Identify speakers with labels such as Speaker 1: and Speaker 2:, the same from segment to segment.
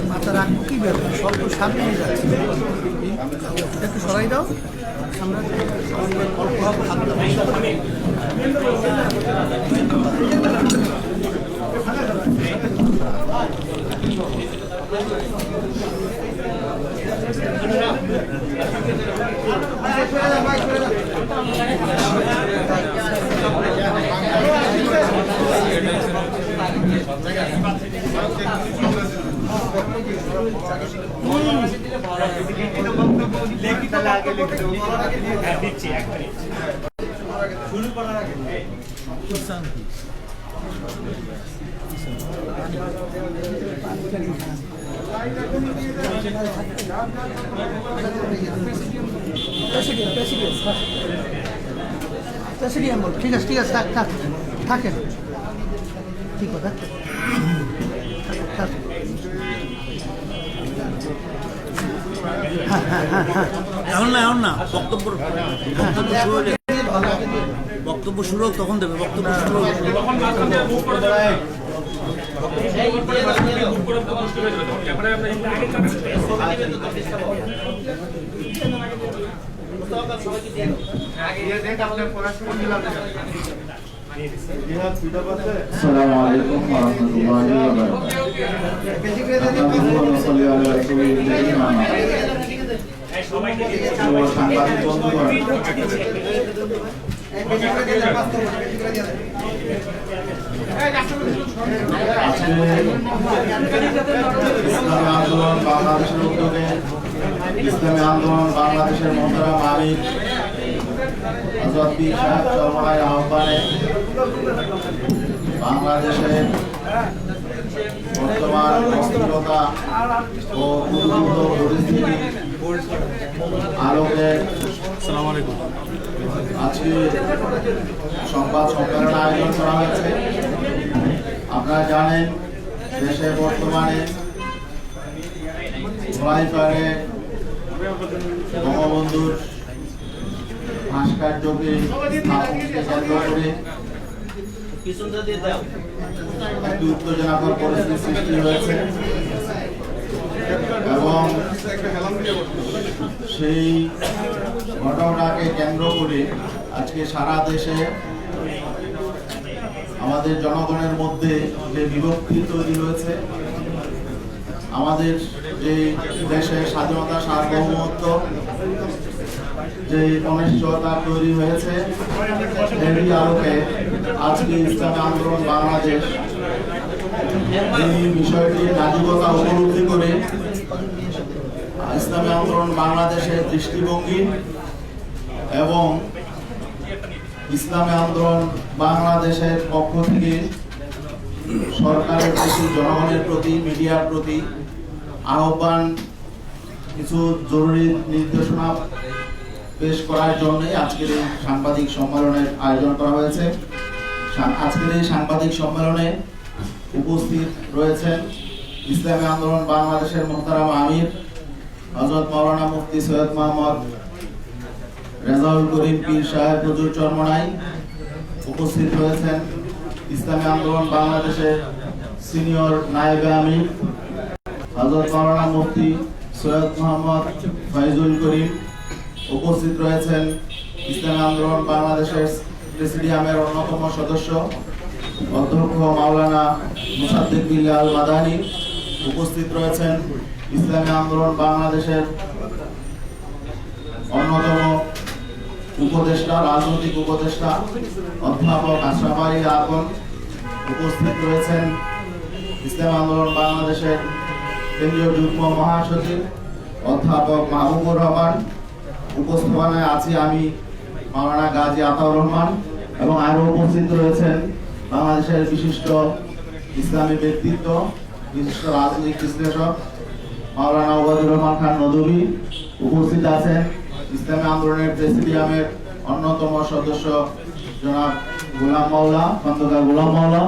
Speaker 1: মাথা রাখবো কি ব্যাপার, স্বল্প সামনে নিয়ে যাচ্ছে, একটু সরাই দাও সামনে, অল্প হাত শুরু করার আগে ঠিক আছে, ঠিক আছে, থাকেন, ঠিক কথা,
Speaker 2: এখন না বক্তব্য শুরু হোক, তখন দেবে বক্তব্য শুরু হোক।
Speaker 3: আসসালামু আলাইকুম ওয়া রাহমাতুল্লাহি ওয়া আন্দোলন বাংলাদেশের উদ্যোগে ইসলামী আন্দোলন বাংলাদেশের মোহতারাম আমির হযরত পীর সাহেব চরমনাই আহ্বানে বাংলাদেশের বর্তমান অস্থিরতা ও উদ্ভূত পরিস্থিতি আলোকে আজকে সংবাদ সম্মেলন আয়োজন করা হয়েছে। আপনারা জানেন দেশে বর্তমানে ধোলাইপাড়ে বঙ্গবন্ধুর ভাস্কর্যকে কেন্দ্র করে একটি উত্তেজনাকর পরিস্থিতির সৃষ্টি হয়েছে এবং সেই ঘটনাকে কেন্দ্র করে আজকে সারা দেশে আমাদের জনগণের মধ্যে যে বিভক্তি তৈরি হয়েছে, আমাদের যে দেশের স্বাধীনতা সার্বভৌমত্ব যে অনিশ্চয়তা তৈরি হয়েছে, এরই আলোকে আজকে ইসলামী আন্দোলন বাংলাদেশ এই বিষয়টি নাজুকতা উপলব্ধি করে ইসলামী আন্দোলন বাংলাদেশের দৃষ্টিভঙ্গি এবং ইসলামী আন্দোলন বাংলাদেশের পক্ষ থেকে সরকারের প্রতি, জনগণের প্রতি, মিডিয়ার প্রতি আহ্বান, কিছু জরুরি নির্দেশনা পেশ করার জন্য আজকের এই সাংবাদিক সম্মেলনের আয়োজন করা হয়েছে। আজকের এই সাংবাদিক সম্মেলনে উপস্থিত রয়েছেন ইসলামী আন্দোলন বাংলাদেশের মোহতারাম আমির হযরত মাওলানা মুফতি সৈয়দ মোহাম্মদ রেজাউল করিম পীর সাহেব হুজুর চরমনাই। উপস্থিত রয়েছেন ইসলামী আন্দোলন বাংলাদেশের সিনিয়র নায়েবে আমির হযরত মাওলানা মুফতি সৈয়দ মোহাম্মদ ফয়জুল করিম। উপস্থিত রয়েছেন ইসলামী আন্দোলন বাংলাদেশের প্রেসিডিয়ামের অন্যতম সদস্য অধ্যক্ষ মাওলানা মুসাদ্দিক বিল্লাল মাদানী। উপস্থিত রয়েছেন ইসলামী আন্দোলন বাংলাদেশের অন্যতম উপদেষ্টা, রাজনৈতিক উপদেষ্টা অধ্যাপক আশরাফ আলী আকন। উপস্থিত রয়েছেন ইসলামী আন্দোলন বাংলাদেশের কেন্দ্রীয় যুগ্ম মহাসচিব অধ্যাপক মাহবুবুর রহমান। উপস্থাপনায় আছি আমি মাওলানা গাজী আতাউর রহমান এবং আরো উপস্থিত রয়েছেন বাংলাদেশের বিশিষ্ট ইসলামী ব্যক্তিত্ব, বিশিষ্ট রাজনৈতিক বিশ্লেষক মাওলানা ওবায়দুর রহমান খান নদভী। উপস্থিত আছেন ইসলামী আন্দোলনের প্রেসিডিয়ামের অন্যতম সদস্য জনাব গোলাম মাওলা, খন্দকার গোলাম মাওলা।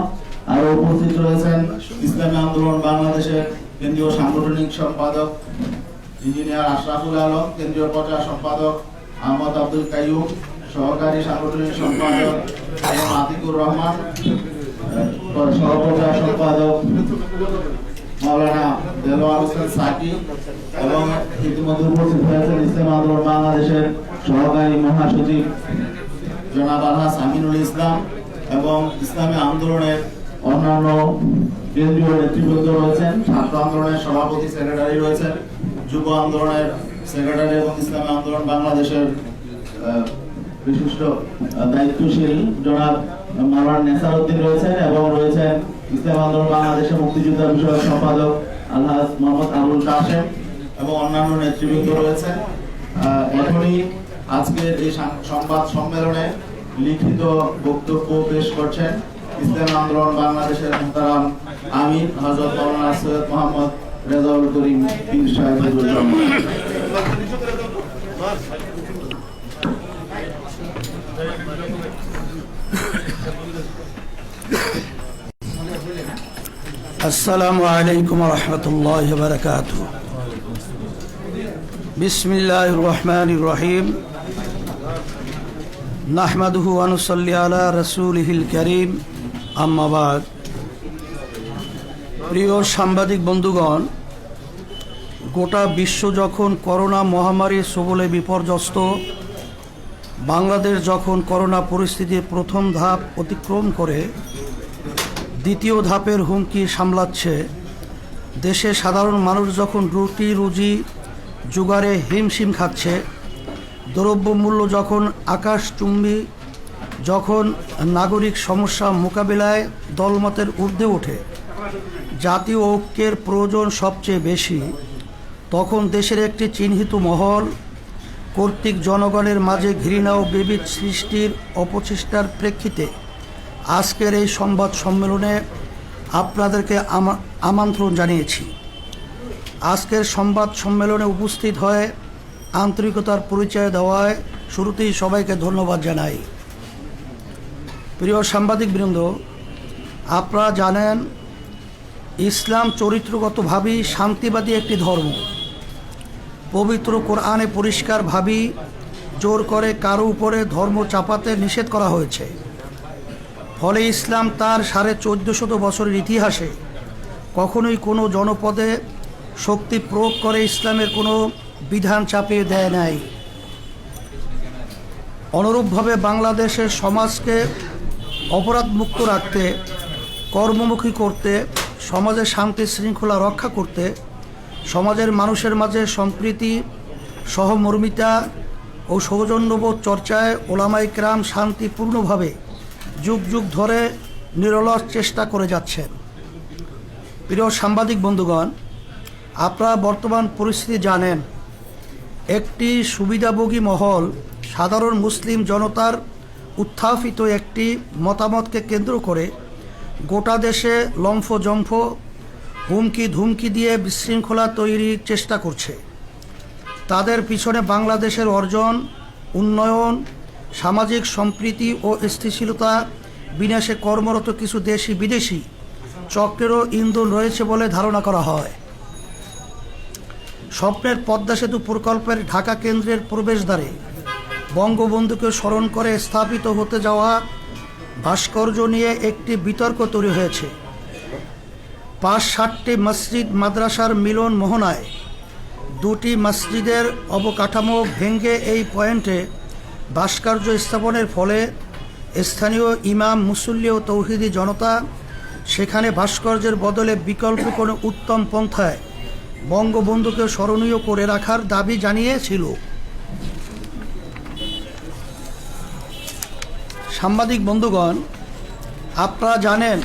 Speaker 3: আরো উপস্থিত রয়েছেন ইসলামী আন্দোলন বাংলাদেশের কেন্দ্রীয় সাংগঠনিক সম্পাদক ইঞ্জিনিয়ার আশরাফুল আলম, কেন্দ্রীয় প্রচার সম্পাদক আহমদ আব্দুল কাইয়ুম, সহকারী সাংগঠনিক সম্পাদক এম আতিকুর রহমান, সহপ্রচার সম্পাদক মাওলানা দেলোয়ার হোসেন সাকি এবং ইতিমধ্যে উপস্থিত হয়েছেন ইসলামী আন্দোলন বাংলাদেশের সহকারী মহাসচিব জনাব আলহাজ আমিনুল ইসলাম এবং ইসলামী আন্দোলনের অন্যান্য কেন্দ্রীয় নেতৃবৃন্দ রয়েছেন, ছাত্র আন্দোলনের সভাপতি সেক্রেটারি রয়েছেন, যুব আন্দোলনের সেক্রেটারি এবং ইসলামী আন্দোলন বাংলাদেশের বিশিষ্ট দায়িত্বশীল জনাব মাওলানা নেসারউদ্দিন রয়েছেন এবং রয়েছেন ইসলামী আন্দোলন বাংলাদেশের মুক্তিযোদ্ধা বিষয়ক সম্পাদক আলহাজ মোহাম্মদ আবুল কাশেম এবং অন্যান্য নেতৃবৃন্দ রয়েছেন। এখনই আজকের এই সংবাদ সম্মেলনে লিখিত বক্তব্য পেশ করছেন ইসলামী আন্দোলন বাংলাদেশের মুহতারাম আমির হযরত মাওলানা সৈয়দ মোহাম্মদ রেজাউল করিম পীর সাহেবুর রহমান।
Speaker 4: আসসালামু আলাইকুম ওয়া রাহমাতুল্লাহি ওয়া বারাকাতুহু। বিসমিল্লাহির রহমানির রহিম। নাহমাদুহু ওয়া নুসাল্লি আলা রাসূলিহিল কারীম, আম্মা বাদ। প্রিয় সাংবাদিক বন্ধুগণ, গোটা বিশ্ব যখন করোনা মহামারীর সবলে বিপর্যস্ত, বাংলাদেশ যখন করোনা পরিস্থিতির প্রথম ধাপ অতিক্রম করে দ্বিতীয় ধাপের হুমকি সামলাচ্ছে, দেশে সাধারণ মানুষ যখন রুটি রুজি জোগাড়ে হিমশিম খাচ্ছে, দ্রব্যমূল্য যখন আকাশচুম্বী, যখন নাগরিক সমস্যা মোকাবিলায় দলমতের ঊর্ধ্বে ওঠে, জাতীয় ঐক্যের প্রয়োজন সবচেয়ে বেশি, তখন দেশের একটি চিহ্নিত মহল কর্তৃক জনগণের মাঝে ঘৃণা ও বিভেদ সৃষ্টির অপচেষ্টার প্রেক্ষিতে আজকের এই সংবাদ সম্মেলনে আপনাদেরকে আমন্ত্রণ জানিয়েছি। আজকের সংবাদ সম্মেলনে উপস্থিত হয়ে আন্তরিকতার পরিচয় দেওয়ায় শুরুতেই সবাইকে ধন্যবাদ জানাই। প্রিয় সাংবাদিকবৃন্দ, আপনারা জানেন ইসলাম চরিত্রগতভাবেই শান্তিবাদী একটি ধর্ম। পবিত্র কোরআনে পরিষ্কারভাবেই জোর করে কারো উপরে ধর্ম চাপাতে নিষেধ করা হয়েছে। ফলে ইসলাম তার 1450 বছরের ইতিহাসে কখনোই কোনো জনপদে শক্তি প্রয়োগ করে ইসলামের কোনো বিধান চাপিয়ে দেয় নাই। অনুরূপভাবে বাংলাদেশের সমাজকে অপরাধমুক্ত রাখতে, কর্মমুখী করতে, সমাজের শান্তি শৃঙ্খলা রক্ষা করতে, সমাজের মানুষের মাঝে সম্প্রীতি, সহমর্মিতা ও সৌজন্যবোধ চর্চায় ওলামায়ে কেরাম শান্তিপূর্ণভাবে যুগ যুগ ধরে নিরলস চেষ্টা করে যাচ্ছেন। প্রিয় সাংবাদিক বন্ধুগণ, আপনারা বর্তমান পরিস্থিতি জানেন। একটি সুবিধাভোগী মহল সাধারণ মুসলিম জনতার উত্থাপিত একটি মতামতকে কেন্দ্র করে গোটা দেশে লম্ফজম্ফ, হুমকি ধুমকি দিয়ে বিশৃঙ্খলা তৈরির চেষ্টা করছে। তাদের পিছনে বাংলাদেশের অর্জন, উন্নয়ন, সামাজিক সম্প্রীতি ও স্থিতিশীলতা বিনাশে কর্মরত কিছু দেশি বিদেশি চক্রেরও ইন্ধন রয়েছে বলে ধারণা করা হয়। স্বপ্নের পদ্মা সেতু প্রকল্পের ঢাকা কেন্দ্রের প্রবেশদ্বারে বঙ্গবন্ধুকে স্মরণ করে স্থাপিত হতে যাওয়া ভাস্কর্য নিয়ে একটি বিতর্ক তৈরি হয়েছে। ৫-৭টি মসজিদ মাদ্রাসার মিলন মোহনায় 2টি মসজিদের অবকাঠামো ভেঙে এই পয়েন্টে ভাস্কর্য স্থাপনের ফলে স্থানীয় ইমাম, মুসল্লি ও তৌহিদি জনতা সেখানে ভাস্কর্যের বদলে বিকল্প কোনো উত্তম পন্থায় বঙ্গবন্ধুকে স্মরণীয় করে রাখার দাবি জানিয়েছিল। সাংবাদিক বন্ধুগণ, আপনারা জানেন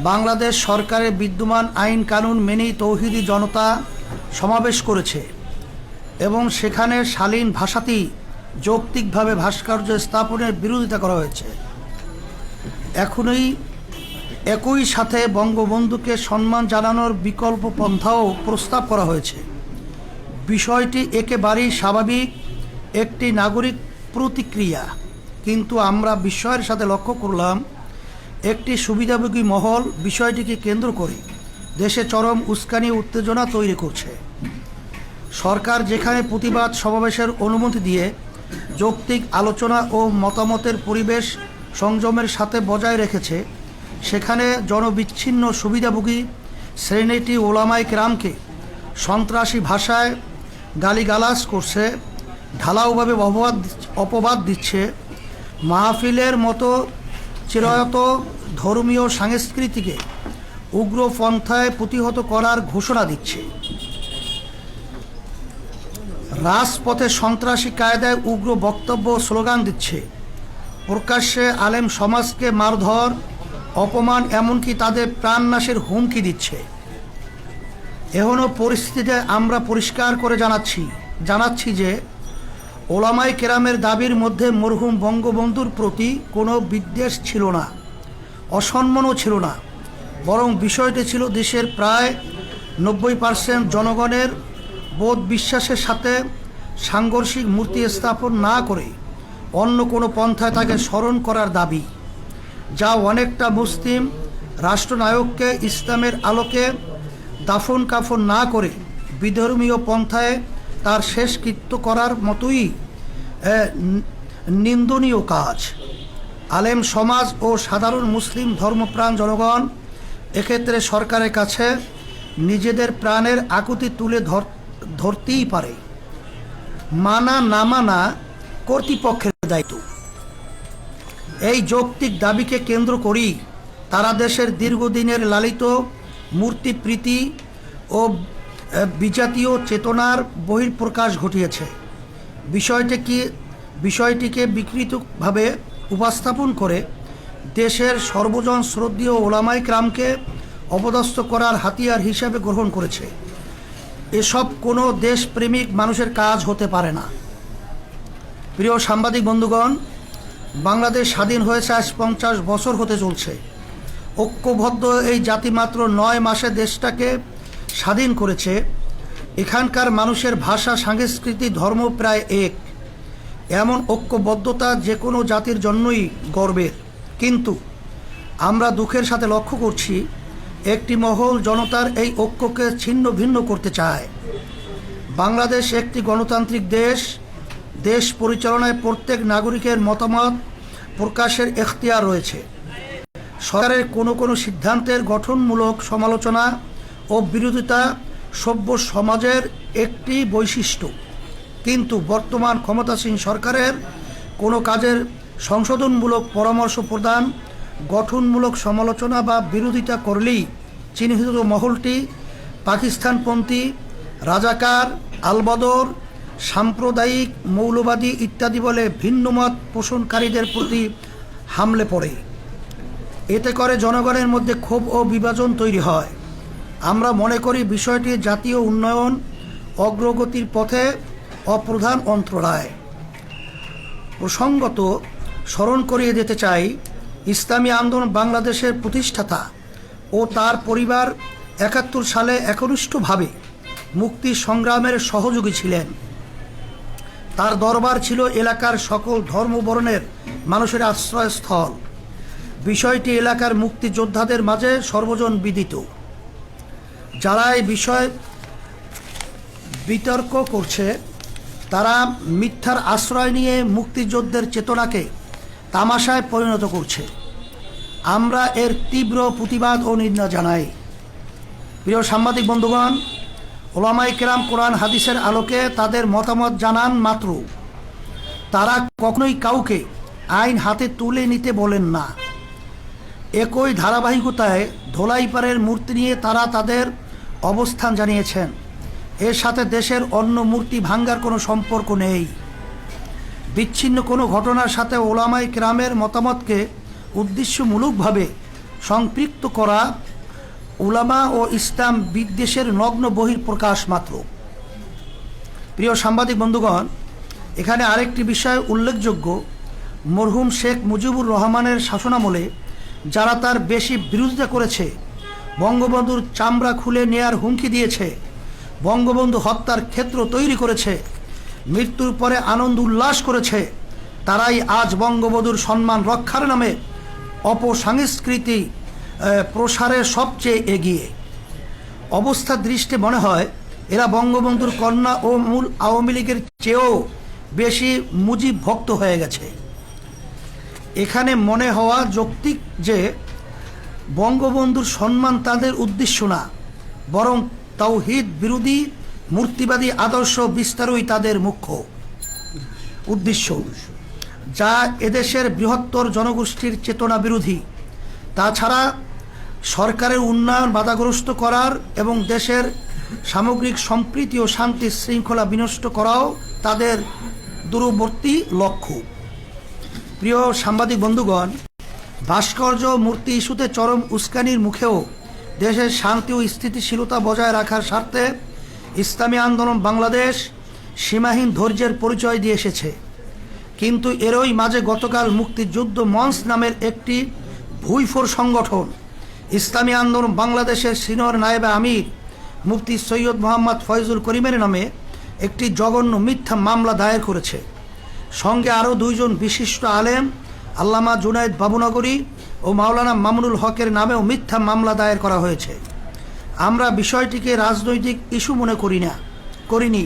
Speaker 4: বাংলাদেশ সরকারের বিদ্যমান আইন কানুন মেনেই তৌহিদি জনতা সমাবেশ করেছে এবং সেখানে শালীন ভাষাতেই যৌক্তিকভাবে ভাস্কর্য স্থাপনের বিরোধিতা করা হয়েছে। একই সাথে বঙ্গবন্ধুকে সম্মান জানানোর বিকল্প পন্থাও প্রস্তাব করা হয়েছে। বিষয়টি একেবারেই স্বাভাবিক একটি নাগরিক প্রতিক্রিয়া, কিন্তু আমরা বিস্ময়ের সাথে লক্ষ্য করলাম একটি সুবিধাভোগী মহল বিষয়টিকে কেন্দ্র করে দেশে চরম উস্কানি উত্তেজনা তৈরি করছে। সরকার যেখানে প্রতিবাদ সমাবেশের অনুমতি দিয়ে যৌক্তিক আলোচনা ও মতামতের পরিবেশ সংযমের সাথে বজায় রেখেছে, সেখানে জনবিচ্ছিন্ন সুবিধাভোগী শ্রেণীটি ওলামায়ে কেরামকে সন্ত্রাসী ভাষায় গালিগালাজ করছে, ঢালাওভাবে অপবাদ দিচ্ছে, মাহফিলের মতো চিরায়ত ধর্মীয় সংস্কৃতিকে উগ্রপন্থায় প্রতিহত করার ঘোষণা দিচ্ছে, রাজপথে সন্ত্রাসী কায়দায় উগ্র বক্তব্য স্লোগান দিচ্ছে, প্রকাশ্যে আলেম সমাজকে মারধর, অপমান, এমনকি তাদের প্রাণনাশের হুমকি দিচ্ছে। এখনও পরিস্থিতিতে আমরা পরিষ্কার করে জানাচ্ছি যে ওলামায়ে কেরামের দাবির মধ্যে মরহুম বঙ্গবন্ধুর প্রতি কোনো বিদ্বেষ ছিল না, অসম্মানও ছিল না, বরং বিষয়টি ছিল দেশের প্রায় 90% জনগণের বোধ বিশ্বাসের সাথে সাংঘর্ষিক মূর্তি স্থাপন না করে অন্য কোনো পন্থায় তাকে স্মরণ করার দাবি, যা অনেকটা মুসলিম রাষ্ট্রনায়ককে ইসলামের আলোকে দাফন কাফন না করে বিধর্মীয় পন্থায় তার শেষকৃত্য করার মতোই নিন্দনীয় কাজ। আলেম সমাজ ও সাধারণ মুসলিম ধর্মপ্রাণ জনগণ এক্ষেত্রে সরকারের কাছে নিজেদের প্রাণের আকুতি তুলে ধরতেই পারে। মানা না মানা কর্তৃপক্ষের দায়িত্ব। এই যৌক্তিক দাবিকে কেন্দ্র করেই তারা দেশের দীর্ঘদিনের লালিত মূর্তিপ্রীতি ও বিজাতীয় চেতনার বহিঃপ্রকাশ ঘটিয়েছে। বিষয়টিকে বিকৃতভাবে উপস্থাপন করে দেশের সর্বজন শ্রদ্ধেয় ওলামায়ে কেরামকে অপদস্থ করার হাতিয়ার হিসাবে গ্রহণ করেছে। এসব কোনো দেশপ্রেমিক মানুষের কাজ হতে পারে না। প্রিয় সাংবাদিক বন্ধুগণ, বাংলাদেশ স্বাধীন হয়েছে আজ 50 বছর হতে চলছে। ঐক্যবদ্ধ এই জাতি মাত্র 9 মাসে দেশটাকে স্বাধীন করেছে। এখানকার মানুষের ভাষা, সংস্কৃতি, ধর্ম প্রায় এক। এমন ঐক্যবদ্ধতা যে কোনো জাতির জন্যই গর্বের। কিন্তু আমরা দুঃখের সাথে লক্ষ্য করছি একটি মহল জনতার এই ঐক্যকে ছিন্ন ভিন্ন করতে চায়। বাংলাদেশ একটি গণতান্ত্রিক দেশ। দেশ পরিচালনায় প্রত্যেক নাগরিকের মতামত প্রকাশের এখতিয়ার রয়েছে। সরকারের কোনো সিদ্ধান্তের গঠনমূলক সমালোচনা ও বিরোধিতা সভ্য সমাজের একটি বৈশিষ্ট্য। কিন্তু বর্তমান ক্ষমতাসীন সরকারের কোনো কাজের সংশোধনমূলক পরামর্শ প্রদান, গঠনমূলক সমালোচনা বা বিরোধিতা করলেই চিহ্নিত মহলটি পাকিস্তানপন্থী, রাজাকার, আলবদর, সাম্প্রদায়িক, মৌলবাদী ইত্যাদি বলে ভিন্নমত পোষণকারীদের প্রতি হামলে পড়ে। এতে করে জনগণের মধ্যে ক্ষোভ ও বিভাজন তৈরি হয়। আমরা মনে করি বিষয়টি জাতীয় উন্নয়ন অগ্রগতির পথে অপ্রধান অন্তরায়। প্রসঙ্গত স্মরণ করিয়ে দিতে চাই, ইসলামী আন্দোলন বাংলাদেশের প্রতিষ্ঠাতা ও তার পরিবার 71 সালে একনিষ্ঠভাবে মুক্তি সংগ্রামের সহযোগী ছিলেন। তার দরবার ছিল এলাকার সকল ধর্মবর্ণের মানুষের আশ্রয়স্থল। বিষয়টি এলাকার মুক্তিযোদ্ধাদের মাঝে সর্বজন বিদিত। যারা এই বিষয়ে বিতর্ক করছে তারা মিথ্যার আশ্রয় নিয়ে মুক্তিযুদ্ধের চেতনাকে তামাশায় পরিণত করছে। আমরা এর তীব্র প্রতিবাদ ও নিন্দা জানাই। প্রিয় সাংবাদিক বন্ধুগণ, ওলামায়ে কেরাম কোরআন হাদিসের আলোকে তাদের মতামত জানান মাত্র তারা কখনোই কাউকে আইন হাতে তুলে নিতে বলেন না। একই ধারাবাহিকতায় ধোলাইপাড়ের মূর্তি নিয়ে তারা তাদের অবস্থান জানিয়েছেন। এর সাথে দেশের অন্য মূর্তি ভাঙ্গার কোনো সম্পর্ক নেই। বিচ্ছিন্ন কোনো ঘটনার সাথে ওলামায়ে কেরামের মতামতকে উদ্দেশ্যমূলকভাবে সম্পৃক্ত করা উলামা ও ইসলাম বিদ্বেষের নগ্ন বহিঃপ্রকাশ মাত্র। প্রিয় সাংবাদিক বন্ধুগণ, এখানে আরেকটি বিষয় উল্লেখযোগ্য। মরহুম শেখ মুজিবুর রহমানের শাসনামলে যারা তার বেশি বিরোধিতা করেছে, বঙ্গবন্ধুর চামড়া খুলে নেয়ার হুমকি দিয়েছে, বঙ্গবন্ধু হত্যার ক্ষেত্র তৈরি করেছে, মৃত্যুর পরে আনন্দ উল্লাস করেছে, তারাই আজ বঙ্গবধূর সম্মান রক্ষার নামে অপসংস্কৃতি প্রসারে সবচেয়ে এগিয়ে। অবস্থার দৃষ্টি মনে হয় এরা বঙ্গবন্ধুর কন্যা ও মূল আওয়ামী লীগের চেয়েও বেশি মুজিব ভক্ত হয়ে গেছে। এখানে মনে হওয়া যৌক্তিক যে বঙ্গবন্ধুর সম্মান তাদের উদ্দেশ্য না, বরং তাওহীদ বিরোধী মূর্তিবাদী আদর্শ বিস্তারই তাদের মুখ্য উদ্দেশ্য, যা এদেশের বৃহত্তর জনগোষ্ঠীর চেতনা বিরোধী। তাছাড়া সরকারের উন্নয়ন বাধাগ্রস্ত করার এবং দেশের সামগ্রিক সম্প্রীতি ও শান্তি শৃঙ্খলা বিনষ্ট করাও তাদের দূরবর্তী লক্ষ্য। প্রিয় সাংবাদিক বন্ধুগণ, ভাস্কর্য মূর্তি ইস্যুতে চরম উস্কানির মুখেও দেশের শান্তি ও স্থিতিশীলতা বজায় রাখার স্বার্থে ইসলামী আন্দোলন বাংলাদেশ সীমাহীন ধৈর্যের পরিচয় দিয়ে এসেছে। কিন্তু এরই মাঝে গতকাল মুক্তিযুদ্ধ মঞ্চ নামের একটি ভুইফোর সংগঠন ইসলামী আন্দোলন বাংলাদেশের সিনিয়র নায়েবে আমির মুফতি সৈয়দ মোহাম্মদ ফয়জুল করিমের নামে একটি জঘন্য মিথ্যা মামলা দায়ের করেছে। সঙ্গে আরও দুইজন বিশিষ্ট আলেম আল্লামা জুনায়েদ বাবুনগরী ও মাওলানা মামুনুল হকের নামেও মিথ্যা মামলা দায়ের করা হয়েছে। আমরা বিষয়টিকে রাজনৈতিক ইস্যু মনে করিনি,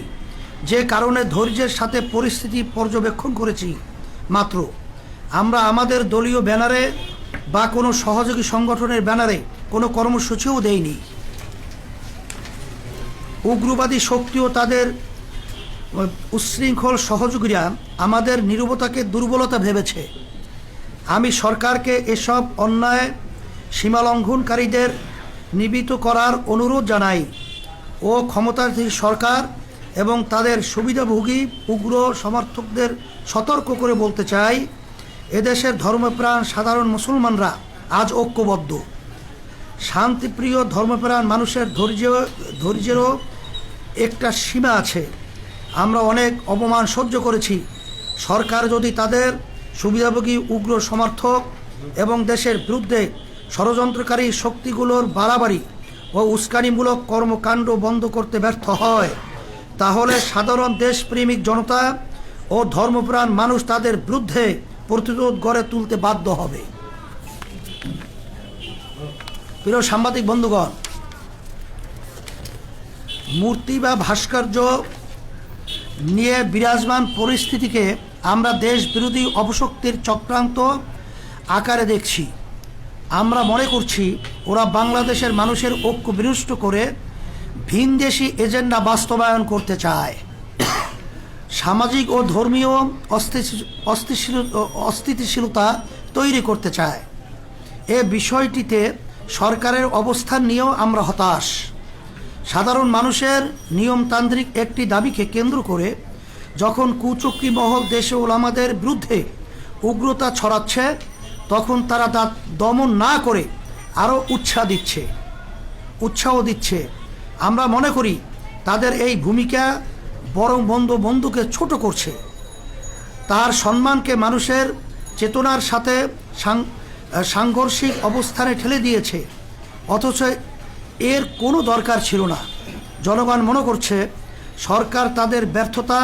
Speaker 4: যে কারণে ধৈর্যের সাথে পরিস্থিতি পর্যবেক্ষণ করেছি মাত্র। আমরা আমাদের দলীয় ব্যানারে বা কোনো সহযোগী সংগঠনের ব্যানারে কোনো কর্মসূচিও দেইনি। উগ্রবাদী শক্তি ও তাদের উচ্ছৃঙ্খল সহযোগীরা আমাদের নীরবতাকে দুর্বলতা ভেবেছে। আমি সরকারকে এসব অন্যায় সীমালঙ্ঘনকারীদের নিবৃত্ত করার অনুরোধ জানাই ও ক্ষমতাধীন সরকার এবং তাদের সুবিধাভোগী উগ্র সমর্থকদের সতর্ক করে বলতে চাই, এদেশের ধর্মপ্রাণ সাধারণ মুসলমানরা আজ ঐক্যবদ্ধ। শান্তিপ্রিয় ধর্মপ্রাণ মানুষের ধৈর্যেরও একটা সীমা আছে। আমরা অনেক অপমান সহ্য করেছি। সরকার যদি তাদের সুবিধাভোগী উগ্র সমর্থক এবং দেশের বিরুদ্ধে ষড়যন্ত্রকারী শক্তিগুলোর বাড়াবাড়ি ও উস্কানিমূলক কর্মকাণ্ড বন্ধ করতে ব্যর্থ হয়, তাহলে সাধারণ দেশপ্রেমিক জনতা ও ধর্মপ্রাণ মানুষ তাদের বিরুদ্ধে প্রতিরোধ গড়ে তুলতে বাধ্য হবে। প্রিয় সাংবাদিক বন্ধুগণ, মূর্তি বা ভাস্কর্য নিয়ে বিরাজমান পরিস্থিতিকে আমরা দেশ বিরোধী অপশক্তির চক্রান্ত আকারে দেখছি। আমরা মনে করছি ওরা বাংলাদেশের মানুষের ঐক্য বিনষ্ট করে ভিনদেশি এজেন্ডা বাস্তবায়ন করতে চায়, সামাজিক ও ধর্মীয় অস্থিতিশীলতা তৈরি করতে চায়। এ বিষয়টিতে সরকারের অবস্থান নিয়েও আমরা হতাশ। সাধারণ মানুষের নিয়মতান্ত্রিক একটি দাবিকে কেন্দ্র করে যখন কুচক্রী মহল দেশে ওলামাদের বিরুদ্ধে উগ্রতা ছড়াচ্ছে, তখন তারা তা দমন না করে আরও উৎসাহ দিচ্ছে। আমরা মনে করি তাদের এই ভূমিকা বরং বন্ধুকে ছোট করছে, তার সম্মানকে মানুষের চেতনার সাথে সাংঘর্ষিক অবস্থানে ঠেলে দিয়েছে, অথচ এর কোনো দরকার ছিল না। জনগণ মনে করছে সরকার তাদের ব্যর্থতা,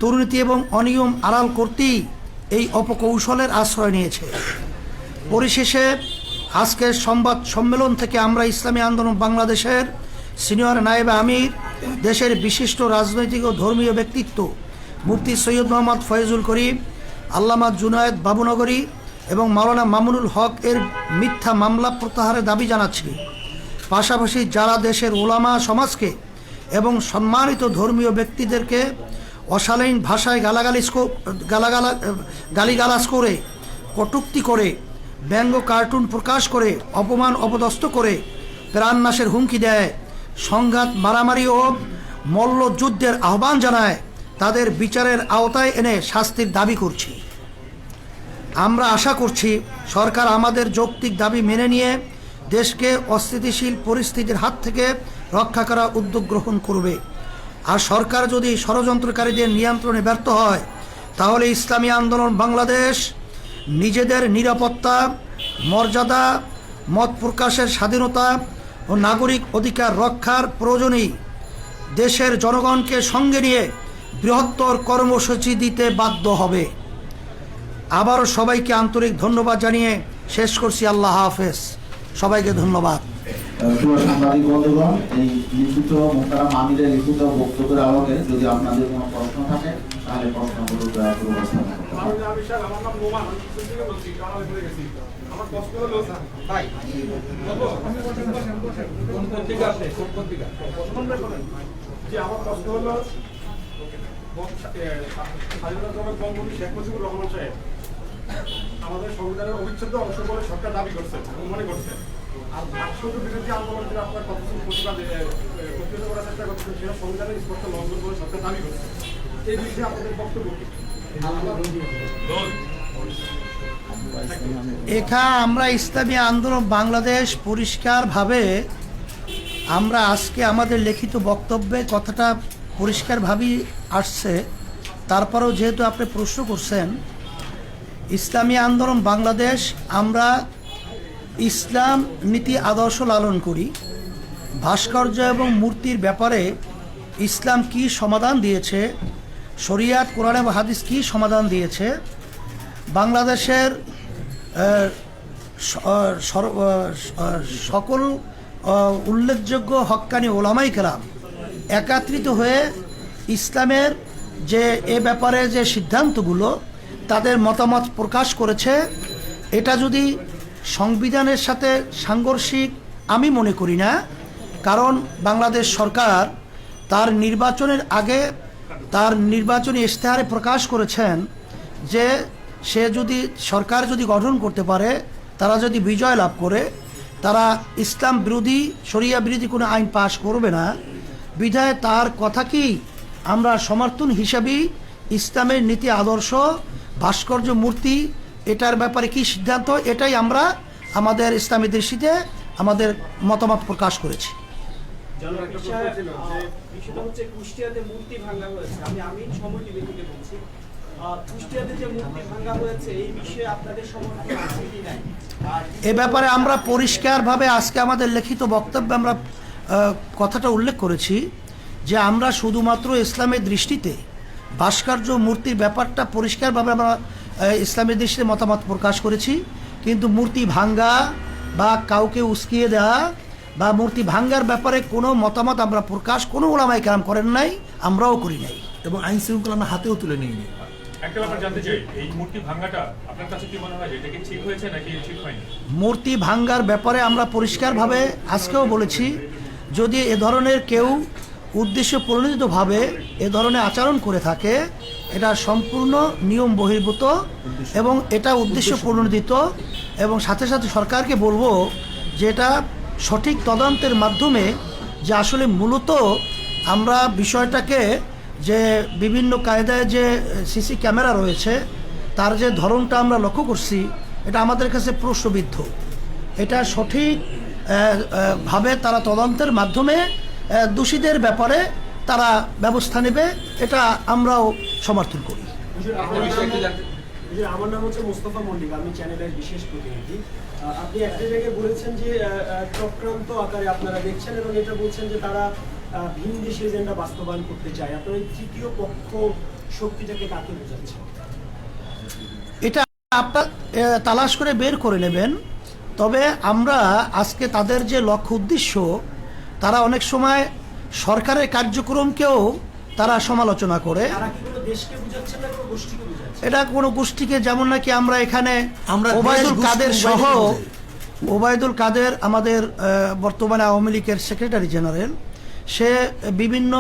Speaker 4: দুর্নীতি এবং অনিয়ম আড়াল করতেই এই অপকৌশলের আশ্রয় নিয়েছে। পরিশেষে আজকের সংবাদ সম্মেলন থেকে আমরা ইসলামী আন্দোলন বাংলাদেশের সিনিয়র নায়েবে আমির, দেশের বিশিষ্ট রাজনৈতিক ও ধর্মীয় ব্যক্তিত্ব মুফতি সৈয়দ মোহাম্মদ ফয়জুল করিম, আল্লামা জুনায়েদ বাবুনগরী এবং মাওলানা মামুনুল হক এর মিথ্যা মামলা প্রত্যাহারের দাবি জানাচ্ছি। পাশাপাশি যারা দেশের ওলামা সমাজকে এবং সম্মানিত ধর্মীয় ব্যক্তিদেরকে অশালীন ভাষায় গালিগালাজ করে, কটূক্তি করে, ব্যঙ্গ কার্টুন প্রকাশ করে, অপমান অপদস্থ করে, প্রাণনাশের হুমকি দেয়, সংঘাত মারামারি ও মল্লযুদ্ধের আহ্বান জানায়, তাদের বিচারের আওতায় এনে শাস্তির দাবি করছি। আমরা আশা করছি সরকার আমাদের যৌক্তিক দাবি মেনে নিয়ে দেশকে অস্থিতিশীল পরিস্থিতির হাত থেকে রক্ষা করার উদ্যোগ গ্রহণ করবে। আর সরকার যদি ষড়যন্ত্রকারীদের নিয়ন্ত্রণে ব্যর্থ হয়, তাহলে ইসলামী আন্দোলন বাংলাদেশ নিজেদের নিরাপত্তা, মর্যাদা, মত প্রকাশের স্বাধীনতা ও নাগরিক অধিকার রক্ষার প্রয়োজনেই দেশের জনগণকে সঙ্গে নিয়ে বৃহত্তর কর্মসূচি দিতে বাধ্য হবে। আবারও সবাইকে আন্তরিক ধন্যবাদ জানিয়ে শেষ করছি। আল্লাহ হাফেজ, সবাইকে ধন্যবাদ।
Speaker 3: প্রিয় সাংবাদিক বন্ধুগণ, এই লিখিত মোহতারাম আমিরের লিখিত বক্তব্যের আলোকে যদি আপনাদের কোনো প্রশ্ন থাকে তাহলে প্রশ্নগুলো দয়া করে উপস্থাপন করুন।
Speaker 5: আমার প্রশ্ন হলো ভাই কোন পত্রিকা আছে, কোন পত্রিকা যে আমার প্রশ্ন হলো স্বাধীনতা বঙ্গবন্ধু শেখ মুজিবুর রহমান সাহেব আমাদের সংবিধানের অবিচ্ছেদ্য অংশ বলে সরকার দাবি করছে এবং মনে করছে, আর ভাস্কর্য বিরোধী আন্দোলনের আপনার কতজন প্রতিবাদ করার চেষ্টা করছেন, সেটা সংবিধানের স্পষ্ট লঙ্ঘন বলে সরকার দাবি করছে। এই বিষয়ে আপনাদের বক্তব্য কি?
Speaker 4: এখানে আমরা ইসলামী আন্দোলন বাংলাদেশ পরিষ্কারভাবে আমরা আজকে আমাদের লিখিত বক্তব্যে কথাটা পরিষ্কারভাবেই আসছে। তারপরেও যেহেতু আপনি প্রশ্ন করছেন, ইসলামী আন্দোলন বাংলাদেশ আমরা ইসলাম নীতি আদর্শ লালন করি। ভাস্কর্য এবং মূর্তির ব্যাপারে ইসলাম কি সমাধান দিয়েছে, শরিয়াত কোরআন এবং হাদিস কি সমাধান দিয়েছে, বাংলাদেশের সকল উল্লেখযোগ্য হক্কানি ওলামাই কেরাম একত্রিত হয়ে ইসলামের যে এ ব্যাপারে যে সিদ্ধান্তগুলো তাদের মতামত প্রকাশ করেছে, এটা যদি সংবিধানের সাথে সাংঘর্ষিক আমি মনে করি না। কারণ বাংলাদেশ সরকার তার নির্বাচনের আগে তার নির্বাচনী ইশতেহারে প্রকাশ করেছেন যে সে যদি সরকার যদি গঠন করতে পারে, তারা যদি বিজয় লাভ করে, তারা ইসলাম বিরোধী শরিয়া বিরোধী কোনো আইন পাশ করবে না। বিধায় তার কথাকেই আমরা সমর্থন হিসাবেই ইসলামের নীতি আদর্শ, ভাস্কর্য, মূর্তি এটার ব্যাপারে কি সিদ্ধান্ত, এটাই আমরা আমাদের ইসলামী দৃষ্টিতে আমাদের মতামত প্রকাশ করেছি।
Speaker 6: বিষয়টা হচ্ছে কুষ্টিয়াতে মূর্তি ভাঙা হয়েছে। আমি সময় টিভি থেকে বলছি, কুষ্টিয়াতে যে মূর্তি ভাঙা হয়েছে এই বিষয়ে আপনাদের সমর্থন আছে কি নাই?
Speaker 4: এ ব্যাপারে আমরা পরিষ্কারভাবে আজকে আমাদের লিখিত বক্তব্যে আমরা কথাটা উল্লেখ করেছি যে আমরা শুধুমাত্র ইসলামের দৃষ্টিতে ভাস্কর্য মূর্তির ব্যাপারটা পরিষ্কারভাবে আমরা ইসলামের দৃষ্টিতে মতামত প্রকাশ করেছি। কিন্তু মূর্তি ভাঙ্গা বা কাউকে উস্কিয়ে দেওয়া বা মূর্তি ভাঙ্গার ব্যাপারে কোনো মতামত আমরা প্রকাশ কোনো ওলামায়ে কেরাম করেন নাই, আমরাও করি নাই
Speaker 7: এবং আইন শৃঙ্খলা আমরা হাতেও তুলে নিইনি।
Speaker 8: একটা ব্যাপার জানতে চাই, এই মূর্তি ভাঙাটা আপনার কাছে কি মনে হয় এটা কি ঠিক হয়েছে নাকি ঠিক হয়নি?
Speaker 4: মূর্তি ভাঙ্গার ব্যাপারে আমরা পরিষ্কারভাবে আজকেও বলেছি, যদি এ ধরনের কেউ উদ্দেশ্য প্রণোদিতভাবে এ ধরনের আচরণ করে থাকে, এটা সম্পূর্ণ নিয়ম বহির্ভূত এবং এটা উদ্দেশ্য প্রণোদিত। এবং সাথে সাথে সরকারকে বলবো যে এটা সঠিক তদন্তের মাধ্যমে যে আসলে মূলত আমরা বিষয়টাকে যে বিভিন্ন কায়দায় যে সিসি ক্যামেরা রয়েছে তার যে ধরনটা আমরা লক্ষ্য করছি, এটা আমাদের কাছে প্রশ্নবিদ্ধ। এটা সঠিক ভাবে তারা তদন্তের মাধ্যমে দোষীদের ব্যাপারে তারা ব্যবস্থা নেবে, এটা আমরাও সমর্থন করি।
Speaker 6: আমার নাম হচ্ছে মোস্তফা মল্লিক, আমি চ্যানেলের বিশেষ প্রতিনিধি। আপনি একটা জায়গায় বলেছেন যে চক্রান্ত আকারে আপনারা দেখছেন এবং এটা বলছেন যে তারা ভিন দেশি এজেন্ডা বাস্তবায়ন করতে চায়। আপনার এই তৃতীয় পক্ষ শক্তিটাকে কাকে বোঝাচ্ছেন?
Speaker 4: এটা আপনার তালাশ করে বের করে নেবেন। তবে আমরা আজকে তাদের যে লক্ষ্য উদ্দেশ্য, তারা অনেক সময় সরকারের কার্যক্রমকেও তারা সমালোচনা করে। এটা কোনো গোষ্ঠীকে, যেমন নাকি আমরা এখানে ওবায়দুল কাদের সহ, ওবায়দুল কাদের আমাদের বর্তমানে আওয়ামী লীগের সেক্রেটারি জেনারেল, সে বিভিন্ন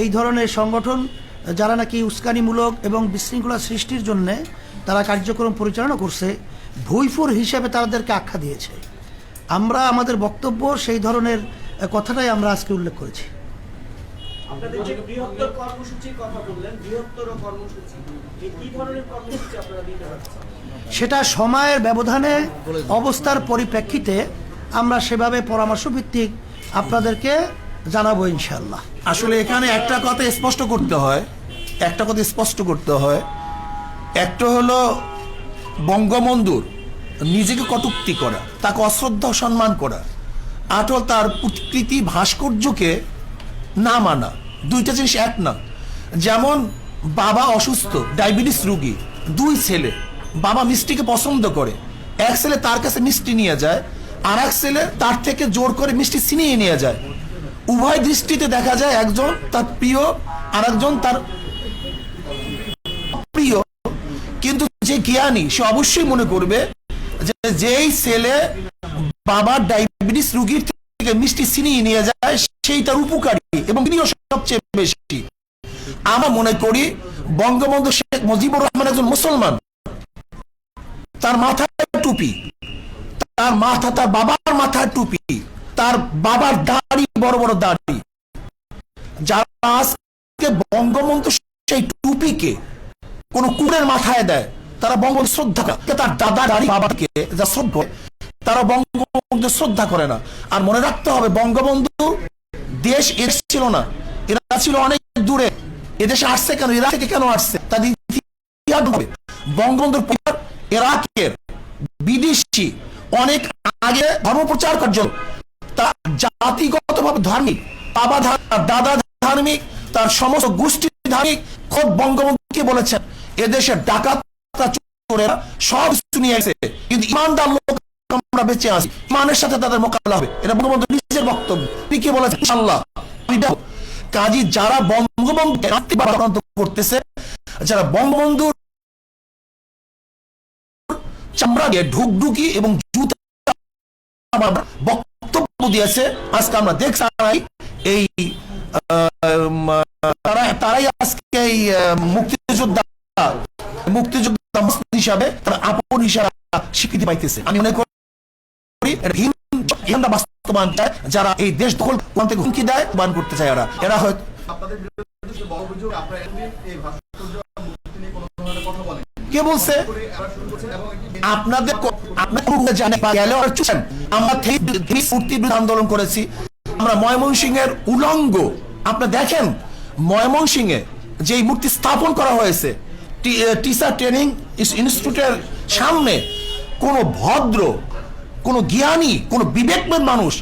Speaker 4: এই ধরনের সংগঠন যারা নাকি উস্কানিমূলক এবং বিশৃঙ্খলা সৃষ্টির জন্যে তারা কার্যক্রম পরিচালনা করছে, ভুইফুর হিসেবে তাদেরকে আখ্যা দিয়েছে। আমরা আমাদের বক্তব্য সেই ধরনের কথাটাই আমরা আজকে উল্লেখ করেছি।
Speaker 6: আপনাদের যে বৃহত্তর কর্মসূচির কথা বললেন, বৃহত্তর কর্মসূচি কি ধরনের কর্মসূচি আপনারা দিতে পারছেন?
Speaker 4: সেটা সময়ের ব্যবধানে অবস্থার পরিপ্রেক্ষিতে আমরা সেভাবে পরামর্শ ভিত্তিক আপনাদেরকে জানাবো ইনশাআল্লাহ।
Speaker 7: আসলে এখানে একটা কথা স্পষ্ট করতে হয়, একটা হলো বঙ্গবন্ধুর নিজেকে কটূক্তি করা, তাকে অশ্রদ্ধা সম্মান করা, আর তার প্রকৃতি ভাস্কর্যকে না মানা, দুইটা জিনিস এক না। যেমন বাবা অসুস্থ, ডায়াবেটিস রোগী, 2 ছেলে, বাবা মিষ্টিকে পছন্দ করে, এক ছেলে তার কাছে মিষ্টি নিয়ে যায়, আর এক ছেলে তার থেকে জোর করে মিষ্টি ছিনিয়ে নিয়ে যায়। উভয় দৃষ্টিতে দেখা যায় একজন তার প্রিয় আর একজন তার প্রিয়, কিন্তু যে জ্ঞানী সে অবশ্যই মনে করবে যে যেই ছেলে বাবার ডায়াবেটিস রোগীর থেকে মিষ্টি ছিনিয়ে নিয়ে যায় সেই তার উপকারী এবং তিনিও সবচেয়ে বেশি। আমরা মনে করি বঙ্গবন্ধু শেখ মুজিবুর রহমান একজন মুসলমান, তার মাথায় টুপি, তার বাবার মাথায় টুপি, তার বাবার দাড়ি বড় বড় দাড়ি। যারা আজকে বঙ্গবন্ধু সেই টুপিকে কোন কুকুরের মাথায় দেয় তারা বঙ্গবন্ধু শ্রদ্ধা করে, তার দাদা দাড়ি বাবাকে যা শ্রদ্ধা তারা বঙ্গবন্ধু শ্রদ্ধা করে না। আর মনে রাখতে হবে বঙ্গবন্ধু দেশ এর ছিল না, এরা ছিল অনেক দূরে। এদেশে আসছে কেন, ইরাক থেকে কেন আসছে তাদের ইতিহাস হবে। বঙ্গবন্ধুর পরিবার ইরাকের বিদেশি অনেক আগে ধর্ম প্রচার করার জন্য, তার জাতিগতভাবে ধার্মিক, বাবা দাদা ধার্মিক, তার সমস্ত গোষ্ঠী ধার্মিক। খোদ বঙ্গবন্ধুকে বলেছেন এদেশের ডাকাতরা চোরেরা সব কিছু নিয়ে এসে, কিন্তু ইমানদার লোক আমরা বেঁচে আছি, ইমানের সাথে তাদের মোকাবিলা হবে। এটা বঙ্গবন্ধু নিজের বক্তব্য। তিনি কি বলেছেন? ইনশাআল্লাহ। কাজী যারা বঙ্গবন্ধুকে আক্রান্ত করতেছে, যারা বঙ্গবন্ধুর চামড়া দিয়ে ঢুকঢুকি এবং জুতা বক্তব্য দিয়েছে, আজকে আমরা দেখছি এই তারাই আজকে এই মুক্তিযোদ্ধা হিসাবে তারা আপন হিসাবে স্বীকৃতি পাইতেছে। আমি মনে করি বাস্তবায়ন চায়, যারা এই দেশ দখল থেকে হুমকি দেয় বান করতে চায়, এরা হয়তো কে বলছে আপনাদের আন্দোলন করেছি আমরা ময়মনসিংহের উলঙ্গ। আপনারা দেখেন ময়মনসিংহে যে মূর্তি স্থাপন করা হয়েছে টিচার ট্রেনিং ইনস্টিটিউটের সামনে, কোন ভদ্র, কোন জ্ঞানী, কোন বিবেকবান মানুষ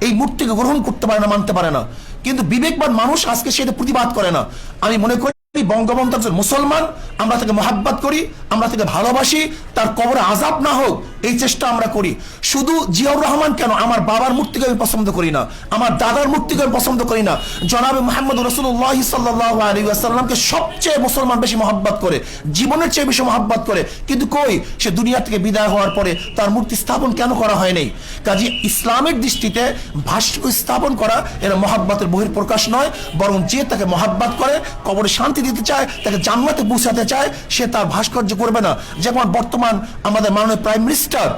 Speaker 7: এই মূর্তিকে গ্রহণ করতে পারে না, মানতে পারে না। কিন্তু বিবেকবান মানুষ আজকে সেটা প্রতিবাদ করে না। আমি মনে করি বঙ্গবন্ধু একজন মুসলমান, আমরা তাকে মহাব্বত করি, আমরা তাকে ভালোবাসি, তার কবরে আযাব না হোক এই চেষ্টা আমরা করি। শুধু জিয়াউর রহমান কেন, আমার বাবার মূর্তিকে আমি পছন্দ করি না, আমার দাদার মূর্তিকে আমি পছন্দ করি না। জনাবে মুহাম্মদ রাসূলুল্লাহ সাল্লাল্লাহু আলাইহি ওয়াসাল্লামকে সবচেয়ে মুসলমান বেশি মহব্বত করে, জীবনের চেয়ে বেশি মহব্বত করে, কিন্তু কই সে দুনিয়া থেকে বিদায় হওয়ার পরে তার মূর্তি স্থাপন কেন করা হয় নাই? কাজে ইসলামের দৃষ্টিতে ভাস্কর্য স্থাপন করা এরা মহব্বতের বহিঃপ্রকাশ নয়, বরং যে তাকে মহব্বত করে, কবরে শান্তি দিতে চায়, তাকে জান্নাতে পৌঁছাতে চায়, সে তার ভাস্কর্য করবে না। যেমন বর্তমান আমাদের মাননীয় প্রাইম মিনিস্টার,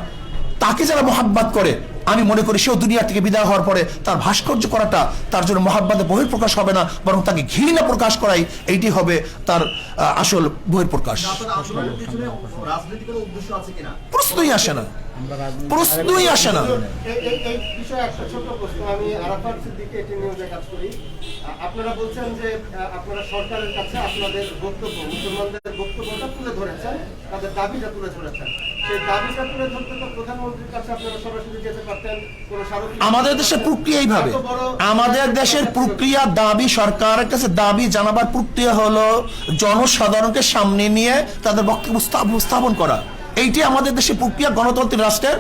Speaker 7: তাকে যারা মহাব্বত করে, আমি মনে করি সেও দুনিয়া থেকে বিদায় হওয়ার পরে তার ভাস্কর্য করাটা তার জন্য মহাব্বতের বহিঃপ্রকাশ হবে না, বরং তাকে ঘৃণা প্রকাশ করাই এইটি হবে তার আসল বহিঃপ্রকাশ। প্রশ্নই আসে না, প্রশ্নই আসে না।
Speaker 6: এই বিষয়ে একটা ছোট প্রশ্ন, আমি আরাফাত সিদ্দিকী এটি নিউজে কাজ করি। আপনারা বলছেন যে আপনারা সরকারের কাছে আপনাদের বক্তব্য, মুসলমানদের বক্তব্যটা তুলে ধরেছেন, তাদের দাবিটা তুলে ধরেছেন। সেই দাবিটা তুলে ধরতে তো প্রধানমন্ত্রীর কাছে আপনারা সরাসরি যেতে পারতেন।
Speaker 7: আমাদের দেশের প্রক্রিয়া এইভাবে, আমাদের দেশের প্রক্রিয়া দাবি, সরকারের কাছে দাবি জানাবার প্রক্রিয়া হলো জনসাধারণকে সামনে নিয়ে তাদের বক্তব্য উপস্থাপন করা। এইটি আমাদের দেশের প্রক্রিয়া, গণতান্ত্রিক রাষ্ট্রের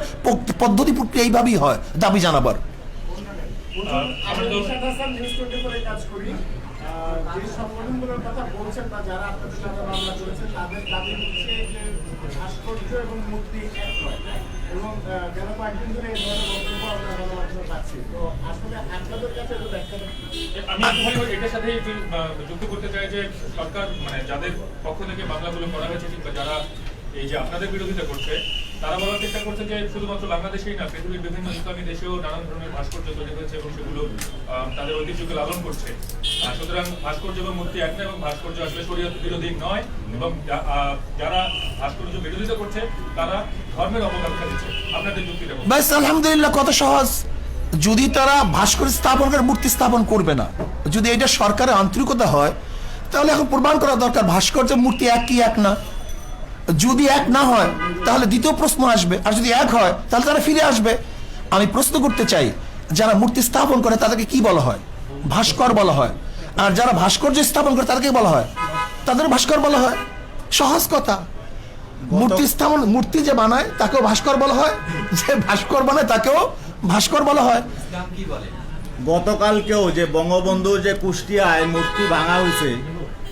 Speaker 7: পদ্ধতি প্রক্রিয়া এইভাবেই হয় দাবি জানাবার।
Speaker 5: যে সংগঠনগুলোর কথা বলছেন বা যারা আপনাদের সাথে মামলা করেছেন, তাদের দাবি হচ্ছে যে ভাস্কর্য এবং মূর্তি এক নয়, এবং গেল কয়েকদিন ধরে এই ধরনের বক্তব্য আমরা গণমাধ্যমে পাচ্ছি। তো আসলে আপনাদের কাছে একটু ব্যাখ্যা
Speaker 8: আমি এটার সাথে যুক্ত করতে চাই যে সরকার, মানে যাদের পক্ষ থেকে মামলাগুলো করা হয়েছে কিংবা যারা এই যে আপনাদের বিরোধিতা করছে, তারা বলার চেষ্টা করছে যে শুধুমাত্র বাংলাদেশেই না, পৃথিবীর বিভিন্ন ইসলামী দেশেও নানান ধরনের ভাস্কর্য তৈরি হয়েছে এবং সেগুলো তাদের ঐতিহ্যকে লালন করছে। সুতরাং ভাস্কর্য এবং মূর্তি এক না, এবং ভাস্কর্য আসলে শরীয়ত বিরোধী নয়, এবং যারা ভাস্কর্য বিরোধিতা করছে তারা ধর্মের অবজ্ঞা দিচ্ছে। আপনাদের যুক্তিটা
Speaker 7: ব্যাস, আলহামদুলিল্লাহ, কত সহজ। যদি তারা ভাস্কর্য স্থাপন করে মূর্তি স্থাপন করবে না, যদি এটা সরকারের আন্তরিকতা হয়, তাহলে এখন প্রমাণ করা দরকার ভাস্কর্য মূর্তি এক কি এক না। যদি এক না হয় তাহলে দ্বিতীয় প্রশ্ন আসবে, আর যদি এক হয় তাহলে তারা ফিরে আসবে। আমি প্রশ্ন করতে চাই, যারা মূর্তি স্থাপন করে তাদেরকে কি বলা হয়? ভাস্কর বলা হয়। আর যারা ভাস্কর্য স্থাপন করে তাদেরকে বলা হয়, তাদের ভাস্কর বলা হয়। সহজ কথা। মূর্তি স্থাপন, মূর্তি যে বানায় তাকেও ভাস্কর বলা হয়, যে ভাস্কর বানায় তাকেও ভাস্কর বলা হয়।
Speaker 3: গতকালকেও যে বঙ্গবন্ধুর যে কুষ্টিয়ায় মূর্তি ভাঙা হয়েছে,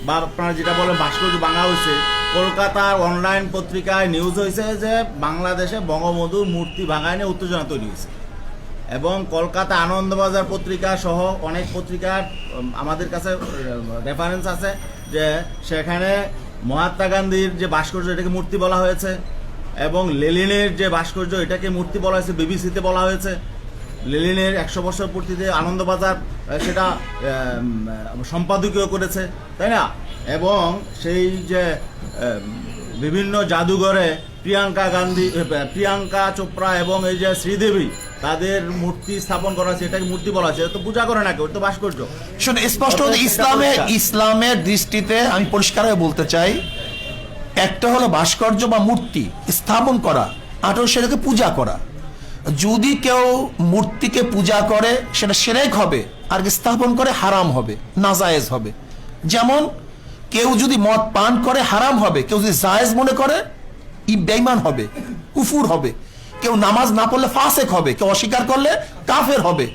Speaker 3: বা আপনারা যেটা বলেন ভাস্কর্য ভাঙা হয়েছে, কলকাতার অনলাইন পত্রিকায় নিউজ হয়েছে যে বাংলাদেশে বঙ্গবন্ধুর মূর্তি ভাঙায় নিয়ে উত্তেজনা তৈরি হয়েছে। এবং কলকাতা আনন্দবাজার পত্রিকা সহ অনেক পত্রিকার আমাদের কাছে রেফারেন্স আছে যে সেখানে মহাত্মা গান্ধীর যে ভাস্কর্য এটাকে মূর্তি বলা হয়েছে, এবং লেনিনের যে ভাস্কর্য এটাকে মূর্তি বলা হয়েছে, বিবিসিতে বলা হয়েছে। লেনিনের 100 বছর পূর্তিতে আনন্দবাজার সেটা সম্পাদকীয় করেছে, তাই না? এবং সেই যে বিভিন্ন জাদুঘরে প্রিয়াঙ্কা চোপড়া এবং এই যে শ্রীদেবী তাদের মূর্তি স্থাপন করা হয়েছে, এটাকে মূর্তি বলা হয়েছে। তো পূজা করে না কেউ, তো ভাস্কর্য।
Speaker 7: শুনে স্পষ্ট ইসলামের দৃষ্টিতে আমি পরিষ্কারভাবে বলতে চাই, একটা হলো ভাস্কর্য বা মূর্তি স্থাপন করা, আর সেটাকে পূজা করা। যদি কেউ মূর্তিকে পূজা করে সেটা শিরক হবে, আর স্থাপন করে হারাম হবে, নাজায়েজ হবে। যেমন কেউ যদি মদ পান করে হারাম হবে, কেউ যদি জায়েজ মনে করে বেঈমান হবে, কুফুর হবে। কেউ নামাজ না পড়লে ফাসেক হবে, কেউ অস্বীকার করলে কাফের হবে।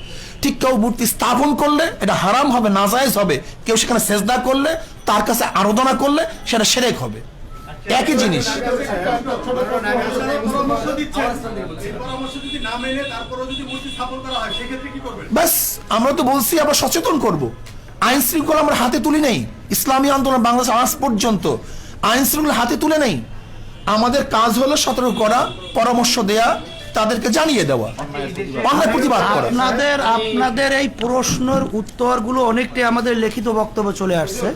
Speaker 7: ঠিক কেউ মূর্তি স্থাপন করলে এটা হারাম হবে, নাজায়েজ হবে। কেউ সেখানে সেজদা করলে, তার কাছে আরাধনা করলে সেটা শিরক হবে। একই জিনিস। ব্যাস, আমরা তো বলছি আবার সচেতন করব। আইন শৃঙ্খলা আমরা হাতে তুলি নেই। ইসলামী আন্দোলন বাংলাদেশ আজ পর্যন্ত আইন শৃঙ্খলা হাতে তুলে নেই। আমাদের কাজ হলো সতর্ক করা, পরামর্শ দেয়া, তাদেরকে জানিয়ে দেওয়া, অন্যায় প্রতিবাদ করা।
Speaker 4: আপনাদের এই প্রশ্নের উত্তরগুলো অনেকটাই আমাদের লিখিত বক্তব্য চলে আসছে।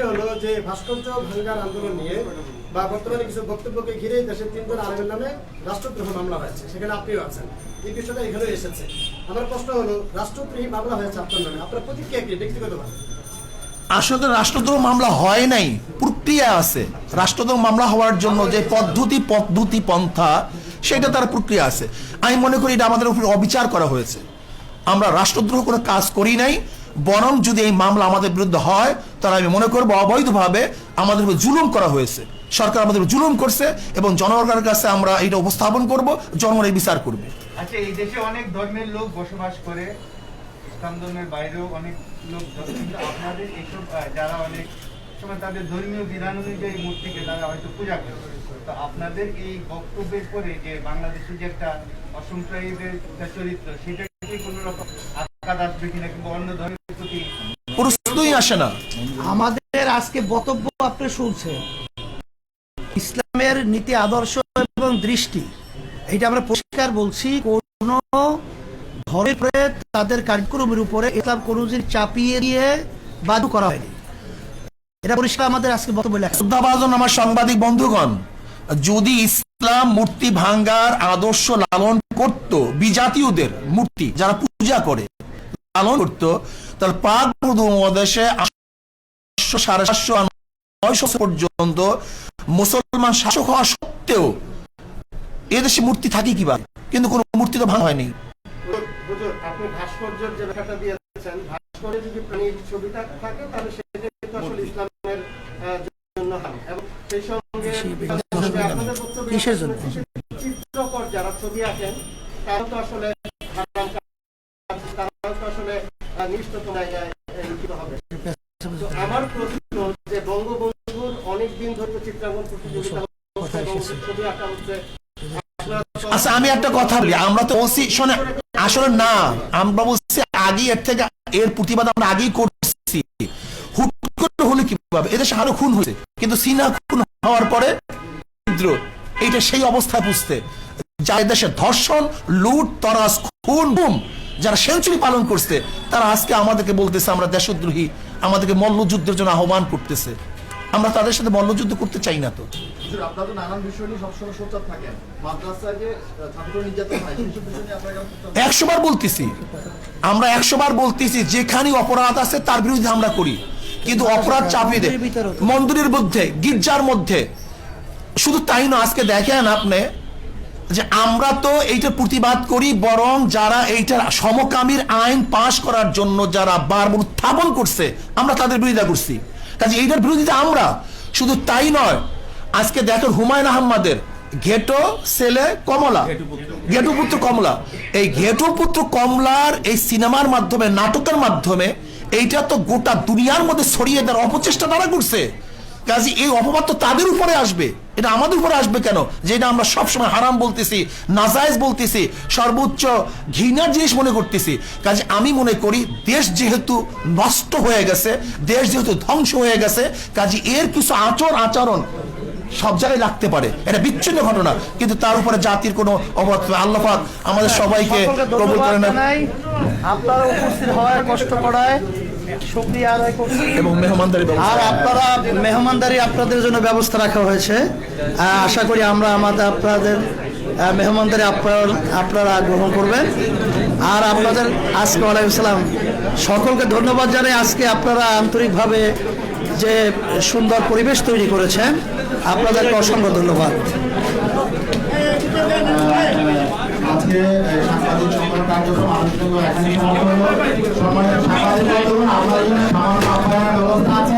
Speaker 6: হলো যে ভাস্কর্য ভাঙার আন্দোলন নিয়ে বা বর্তমানে কিছু বক্তব্যকে ঘিরে দেশের 3 জন আলেমের নামে রাষ্ট্রদ্রোহ মামলা হয়েছে, সেখানে আপনিও আছেন। এই বিষয়টা এখানে এসেছে। আমার প্রশ্ন হলো, রাষ্ট্রদ্রোহী মামলা হয়েছে আপনার নামে, আপনার প্রতিক্রিয়া কি ব্যক্তিগতভাবে?
Speaker 7: আসলে রাষ্ট্রদ্রোহ মামলা হয় নাই, প্রক্রিয়া আছে। রাষ্ট্রদ্রোহ মামলা হওয়ার জন্য যে পদ্ধতি পন্থা, সেটা তার প্রক্রিয়া আছে। আমি মনে করি এটা আমাদের উপর অবিচার করা হয়েছে। আমরা রাষ্ট্রদ্রোহ কোনো কাজ করি নাই, বরং যদি এই মামলা আমাদের বিরুদ্ধে হয় তাহলে আমি মনে করবো অবৈধভাবে আমাদের উপর জুলুম করা হয়েছে। সরকার আমাদের জুলুম করছে এবং জনগণের কাছে আমরা এটা উপস্থাপন করব, জনগণ এই বিচার করবে।
Speaker 9: আচ্ছা, এই দেশে অনেক ধর্মের লোক বসবাস করে, ইসলাম ধর্মের বাইরেও অনেক লোক, কিন্তু আপনাদের এইসব যারা অনেক সময় তাদের ধর্মীয় বিধান অনুযায়ী মূর্তিকে তারা হয়তো পূজা করে, তো আপনাদের এই বক্তব্যের পরে যে বাংলাদেশের যে একটা অসম্প্রদায়ের চরিত্র, সেটা কি কোনো রকম আঘাত আসবে কিনা, কিংবা অন্য ধর্মের প্রতি
Speaker 7: প্রশ্নই আসে না।
Speaker 4: আমাদের আজকে বক্তব্য আপনি শুনছেন, ইসলামের নীতি আদর্শ এবং দৃষ্টি, এটা আমরা পরিষ্কার বলছি। কোন ধর্মের উপরে, তাদের কার্যক্রমের উপরে ইসলাম কোন জিনিস চাপিয়ে দিয়ে বাধ্য করা হয়নি। এটা পরিষ্কার আমাদের আজকে বক্তব্য লেখা।
Speaker 7: শ্রদ্ধাভাজন আমার সাংবাদিক বন্ধুগণ, যদি ইসলাম মূর্তি ভাঙ্গার আদর্শ লালন করত, বিজাতীয়দের মূর্তি যারা পূজা করে লালন করত, তাহলে পাক উপমহাদেশে 750-900 পর্যন্ত মুসলমান শাসক হওয়া সত্ত্বেও এদেশে মূর্তি থাকি কিভাবে? কিন্তু কোন মূর্তি তো ভাঙা হয়নি।
Speaker 6: আপনি ভাস্কর্যের যে ব্যাখ্যাটা দিয়েছেন, ভাস্কর্যে যদি প্রাণীর ছবিটা থাকে তাহলে সেটা কিন্তু আসলে ইসলামের জন্য হারাম। এবং সেই সঙ্গে আপনাদের বক্তব্য,
Speaker 4: কিসের জন্য?
Speaker 6: চিত্রকর যারা ছবি আঁকেন তারা তো আসলে হারাম, তারা তো আসলে নিষ্ঠতম জায়গায় লিখিত হবে। তো আমার প্রশ্ন যে বঙ্গবন্ধুর অনেকদিন ধরে চিত্রাঙ্কন প্রতিযোগিতা হচ্ছে, ছবি আঁকা হচ্ছে।
Speaker 7: আচ্ছা, আমি একটা কথা বলি, আমরা তো বলছি শোনে, আসলে না, আমরা বলছি আগে এর থেকে এর প্রতিবাদ আমরা আগেই করছি। হুট করে হলে কিভাবে? এদেশে আরো খুন হয়েছে, কিন্তু সিনা খুন হওয়ার পরে এইটা সেই অবস্থায় পুষতে, যা দেশে ধর্ষণ, লুট, তরাস, খুন, গুম যারা সেঞ্চুরি পালন করছে, তারা আজকে আমাদেরকে বলতেছে আমরা দেশদ্রোহী, আমাদেরকে মল্লযুদ্ধের জন্য আহ্বান করতেছে। আমরা তাদের সাথে মল্লযুদ্ধ করতে চাই না। তো
Speaker 5: আপনারা তো নানান বিষয় নিয়ে সবসময় সোচ্চার থাকেন, মাদ্রাসায় যে ছাত্র নির্যাতন হয় সেইসব বিষয় নিয়ে আপনারা
Speaker 7: 100 বার বলতেছি, আমরা 100 বার বলতেছি, যেখানে অপরাধ আছে তার বিরুদ্ধে আমরা করি, কিন্তু অপরাধ চাপিয়ে দেয় মন্দিরের মধ্যে, গির্জার মধ্যে। শুধু তাই না, আজকে দেখেন আপনি যে আমরা তো এইটার প্রতিবাদ করি, বরং যারা এইটার সমকামীর আইন পাশ করার জন্য যারা বারবার উত্থাপন করছে আমরা তাদের বিরোধিতা করছি। কাজে এইটার বিরোধিতা আমরা, শুধু তাই নয়, আজকে দেখেন হুমায়ুন আহমেদের ঘেটো ছেলে কমলা, ঘেটু পুত্র কমলা, এই ঘেটু পুত্র কমলার এই সিনেমার মাধ্যমে, নাটকের মাধ্যমে এইটা তো গোটা দুনিয়ার মধ্যে ছড়িয়ে দেওয়ার অপচেষ্টা তারা করছে। কাজে এই অপবাদ তো তাদের উপরে আসবে, এটা আমাদের উপরে আসবে কেন? যেটা আমরা সবসময় হারাম বলতেছি, নাজায়েজ বলতেছি, সর্বোচ্চ ঘৃণার জিনিস মনে করতেছি। কাজে আমি মনে করি দেশ যেহেতু নষ্ট হয়ে গেছে, দেশ যেহেতু ধ্বংস হয়ে গেছে, কাজে এর কিছু আচরণ সব জায়গায় লাগতে পারে, এটা বিচ্ছিন্ন ঘটনা, কিন্তু তার উপরে জাতির কোনো অবদান। আল্লাহ পাক আমাদের সবাইকে কবুল করে নেন।
Speaker 4: আপনারা উপস্থিত হওয়ায়, কষ্ট করায় শুকরিয়া আদায় করছি।
Speaker 7: এবং মেহমানদারি
Speaker 4: আর আপনারা মেহমানদারি আপনাদের জন্য ব্যবস্থা রাখা হয়েছে। আশা করি আপনাদের মেহমানদারি আপনারা গ্রহণ করবেন। আর আপনাদের আজকে ওয়ালাইকুম সালাম, সকলকে ধন্যবাদ জানাই। আজকে আপনারা আন্তরিকভাবে যে সুন্দর পরিবেশ তৈরি করেছেন, আপনাদেরকে অসংখ্য ধন্যবাদ।
Speaker 3: আজকে সাংবাদিক সম্মেলন কার্যক্রম আলোচনা এখানে সমাপ্ত হলো। সাংবাদিক বন্ধুগণ, আপনাদের জন্য সামান্য আপ্যায়নের ব্যবস্থা আছে।